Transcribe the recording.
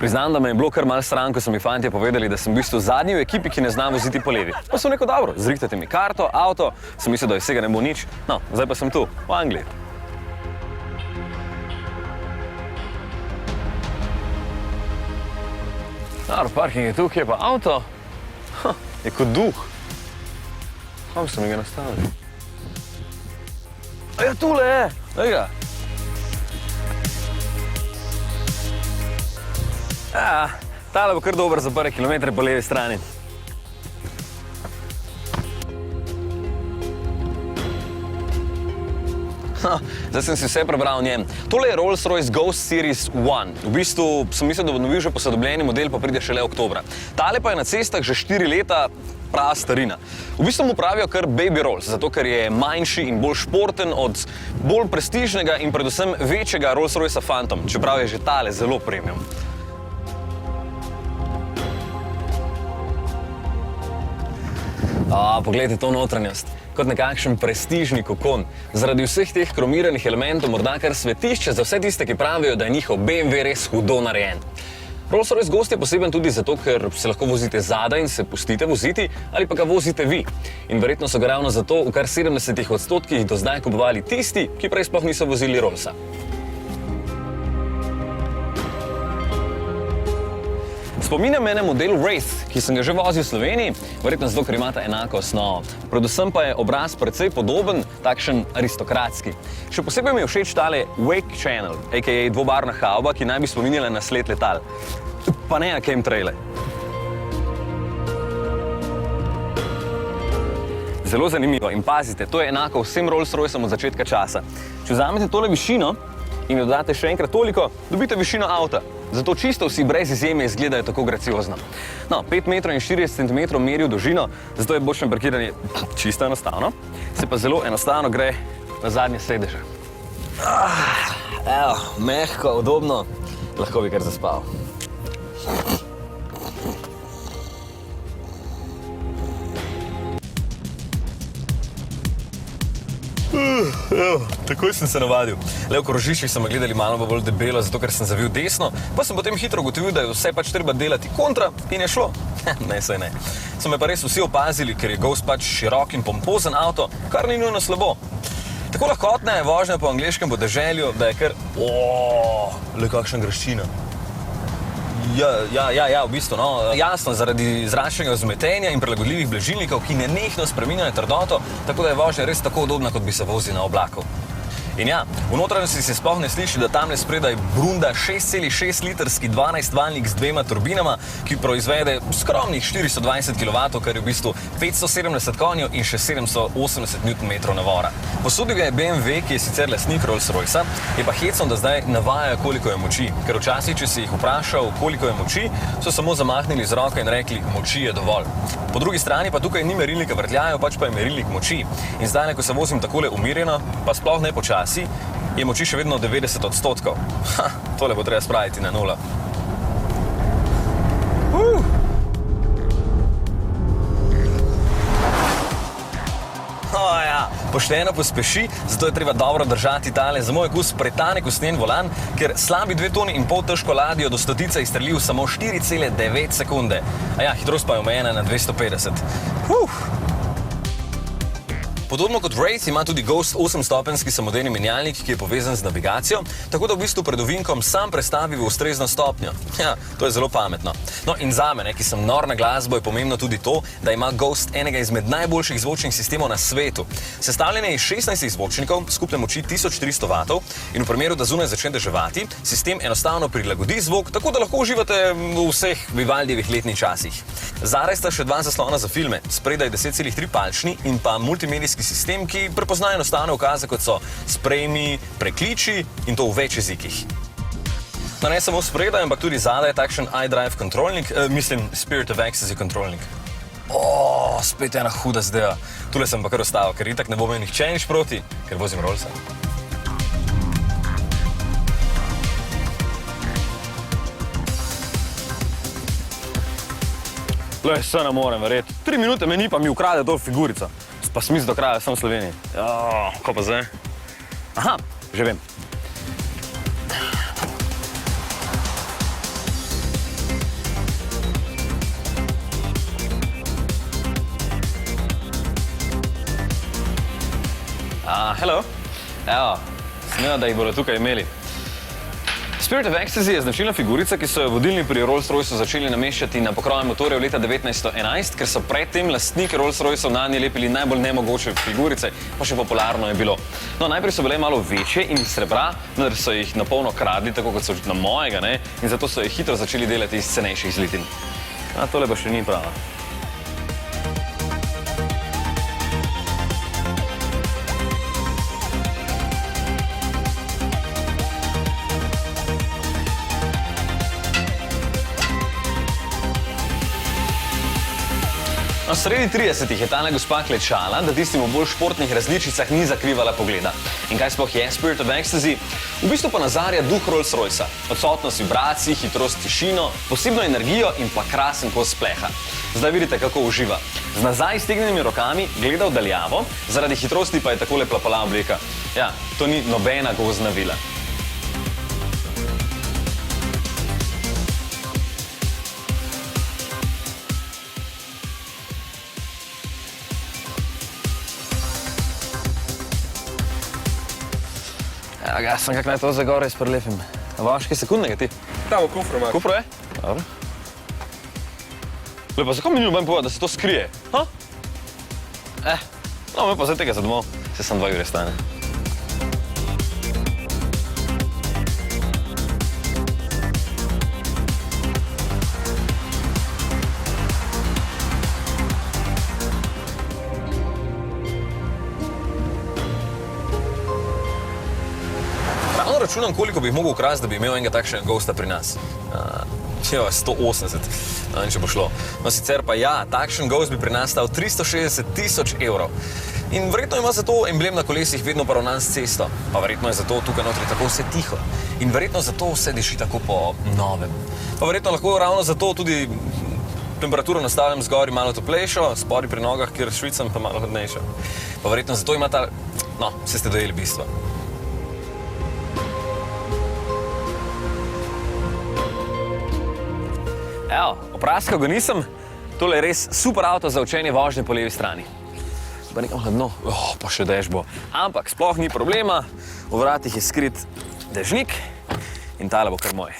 Priznam, da me je bilo kar malo sram, ko so mi fantje povedali, da sem v bistvu zadnji v ekipi, ki ne zna voziti po levi. Pa sem rekel, dobro, zrihtajte mi karto, avto, sem mislil, da iz vsega ne bo nič. No, zdaj pa sem tu, v Angliji. Dobro, parking je tukaj, je pa avto. Je kot duh. Kam so mi ga nastavili? Ja, tule je, daj ga. Tale bo kar dober za prve kilometre po levi strani. Zdaj sem si vse prebral o njem. Tole je Rolls-Royce Ghost Series 1. V bistvu sem mislil, da bo novil že posodobljeni model, pa pride šele oktobra. Tale pa je na cestah že 4 leta prava starina. V bistvu mu pravijo kar Baby Rolls, zato ker je manjši in bolj športen od bolj prestižnega in predvsem večjega Rolls-Roycea Phantom, čeprav je že tale zelo premium. Poglejte to notranjost. Kot nekakšen prestižni kokon. Zaradi vseh teh kromiranih elementov morda kar svetišče za vse tiste, ki pravijo, da je njihov BMW res hudo narejen. Rolls-Royce Ghost je poseben tudi zato, ker se lahko vozite zadaj in se pustite voziti, ali pa ga vozite vi. In verjetno so ga ravno zato v kar 70% do zdaj kupovali tisti, ki prej sploh niso vozili Rollsa. Spominja me na model Wraith, ki sem ga že vozil v Sloveniji, verjetno zato, ker imata enako osnovo. Predvsem pa je obraz precej podoben, takšen aristokratski. Še posebej mi je všeč tale Wake Channel, a.k.a. dvobarvna havba, ki naj bi spominjala na sled letal. Pa ne na chemtraile. Zelo zanimivo in pazite, to je enako vsem Rolls-Roycem od začetka časa. Če vzamete tole višino in jo dodate še enkrat toliko, dobite višino avta. Zato čisto vsi brez izjeme izgledajo tako graciozno. No, 5 metrov in 40 centimetrov merijo dolžino, zato je bočno parkiranje čisto enostavno. Se pa zelo enostavno gre na zadnje sedeže. Evo, mehko, udobno, lahko bi kar zaspal. Takoj sem se navadil. Le v krožiščih so me gledali malo bolj debelo, zato ker sem zavil desno, pa sem potem hitro ugotovil, da je vse pač treba delati kontra in je šlo. Ne, saj ne. So me pa res vsi opazili, ker je Ghost pač širok in pompozen avto, kar ni nujno slabo. Tako lahkotna je vožnja po angleškem podeželju, da je kar... le kakšna graščina. Ja, v bistvu, no. Jasno, zaradi zračnega vzmetenja in prilagodljivih blažilnikov, ki nenehno spreminjajo trdoto, tako da je vožnja res tako udobna, kot bi se vozil na oblaku. In ja, v notranjosti se sploh ne sliši, da tamle spredaj brunda 6,6 litrski 12-valjnik z dvema turbinama, ki proizvede skromnih 420 kW, kar je v bistvu 570 konjev in še 780 Nm navora. Posodil ga je BMW, ki je sicer lastnik Rolls-Roycea, je pa hecno, da zdaj navajajo, koliko je moči. Ker včasih, če si jih vprašal, koliko je moči, so samo zamahnili z roko in rekli, moči je dovolj. Po drugi strani pa tukaj ni merilnika vrtljajev, pač pa je merilnik moči. In zdaj, ko se vozim takole umirjeno, pa sploh ne počasi, je moči še vedno 90%. Tole bo treba spraviti na 0. Pošteno pospeši, zato je treba dobro držati tale za moj okus pretanek usnjen volan, ker slabi 2,5 toni težko ladjo do stotice izstreli v samo 4,9 sekunde. A ja, hitrost pa je omejena na 250. Podobno kot Wraith ima tudi Ghost 8-stopenjski samodejni menjalnik, ki je povezan z navigacijo, tako da v bistvu pred ovinkom sam prestavi v ustrezno stopnjo. Ja, to je zelo pametno. No in zame, ki sem nor na glasbo, je pomembno tudi to, da ima Ghost enega izmed najboljših zvočnih sistemov na svetu. Sestavljen je iz 16 zvočnikov, skupne moči 1300 W in v primeru, da zunaj začne deževati, sistem enostavno prilagodi zvok, tako da lahko uživate v vseh Vivaldijevih letnih časih. Zadaj sta še dva zaslona za filme, spredaj 10,3 palčni in pa multimedijski sistem, ki prepozna enostavne ukaze, kot so sprejmi, prekliči in to v več jezikih. No, ne samo spredaj, ampak tudi zadaj je takšen iDrive kontrolnik, Spirit of Ecstasy kontrolnik. Spet ena huda zdeja. Tule sem pa kar ostavil, ker itak ne bo imel nihče nič proti, ker vozim Rollsa. Le, se ne morem verjeti. 3 minute me ni, pa mi ukrade to figurico. Pa smisel do kraja, sem v Sloveniji. Ko pa zdaj? Aha, že vem. Hello. Evo, smejo, da jih bodo tukaj imeli. Spirit of Ecstasy je značilna figurica, ki so jo vodilni pri Rolls-Royceu začeli nameščati na pokroje motorjev leta 1911, ker so predtem lastniki Rolls-Roycev nanje lepili najbolj nemogoče figurice, pa še popularno je bilo. No, najprej so bile malo večje in iz srebra, vendar so jih na polno kradli, tako kot so na mojega, ne, in zato so jih hitro začeli delati iz cenejših zlitin. Tole pa še ni prava. Sredi 30-ih je tale gospa klečala, da tistim v bolj športnih različicah ni zakrivala pogleda. In kaj sploh je Spirit of Ecstasy? V bistvu pa nazarja duh Rolls-Roycea. Odsotnost vibracij, hitrost, tišino, posebno energijo in pa krasen kos spleha. Zdaj vidite, kako uživa. Z nazaj stegnjenimi rokami gleda v daljavo, zaradi hitrosti pa je takole plapala obleka. Ja, to ni nobena gozdna vila. Ja, sem kak naj to za gore izprelepim. Vaš kaj sekundnega ti? Da, v kufru imaš. Kufru je? Dobro. Lepa, zakaj mi ni noben povedal, da se to skrije? Ha? No, me pa zdaj tega za domov. Se sam 2 ure stane. Računam, koliko bi jih mogel ukrasti, da bi imel enega takšnega gosta pri nas. 180, če bo šlo. No, sicer pa ja, takšen gost bi pri nas stal 360 000 evrov. In verjetno ima zato emblem na kolesih vedno poravnan s cesto. Pa verjetno je zato tukaj notri tako vse tiho. In verjetno zato vse diši tako po novem. Pa verjetno lahko ravno zato tudi temperaturo nastavljam zgori malo toplejšo, spori pri nogah, kjer švicam pa malo hladnejšo. Pa verjetno zato ima ta... No, vse ste dojeli bistvo. Evo, opraskal ga nisem, tole je res super avto za učenje vožnje po levi strani. Pa nekam hladno, pa še dež bo. Ampak sploh ni problema, v vratih je skrit dežnik in tale bo kar moj.